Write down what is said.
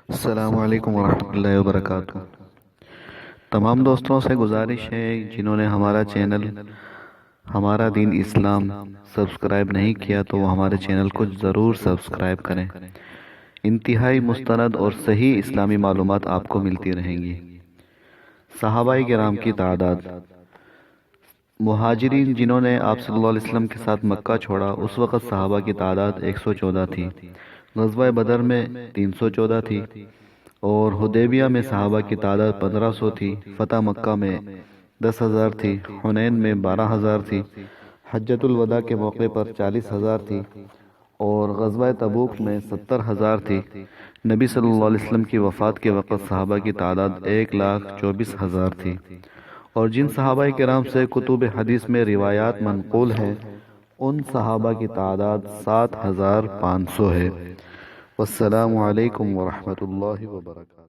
السلام علیکم ورحمۃ اللہ وبرکاتہ۔ تمام دوستوں سے گزارش ہے جنہوں نے ہمارا چینل ہمارا دین اسلام سبسکرائب نہیں کیا تو وہ ہمارے چینل کو ضرور سبسکرائب کریں۔ انتہائی مستند اور صحیح اسلامی معلومات آپ کو ملتی رہیں گی۔ صحابہ کرام کی تعداد۔ مہاجرین جنہوں نے آپ صلی اللہ علیہ وسلم کے ساتھ مکہ چھوڑا، اس وقت صحابہ کی تعداد 114 تھی۔ غزوہ بدر میں 314 تھی، اور حدیبیہ میں صحابہ کی تعداد 1500 تھی۔ فتح مکہ میں 10,000 تھی، حنین میں 12,000 تھی، حجۃ الوداع کے موقع پر 40,000 تھی، اور غزوہ تبوک میں 70,000 تھی۔ نبی صلی اللہ علیہ وسلم کی وفات کے وقت صحابہ کی تعداد 1,24,000 تھی، اور جن صحابہ کرام سے کتب حدیث میں روایات منقول ہیں ان صحابہ کی تعداد 7,500 ہے۔ والسلام علیکم ورحمۃ اللہ وبرکاتہ۔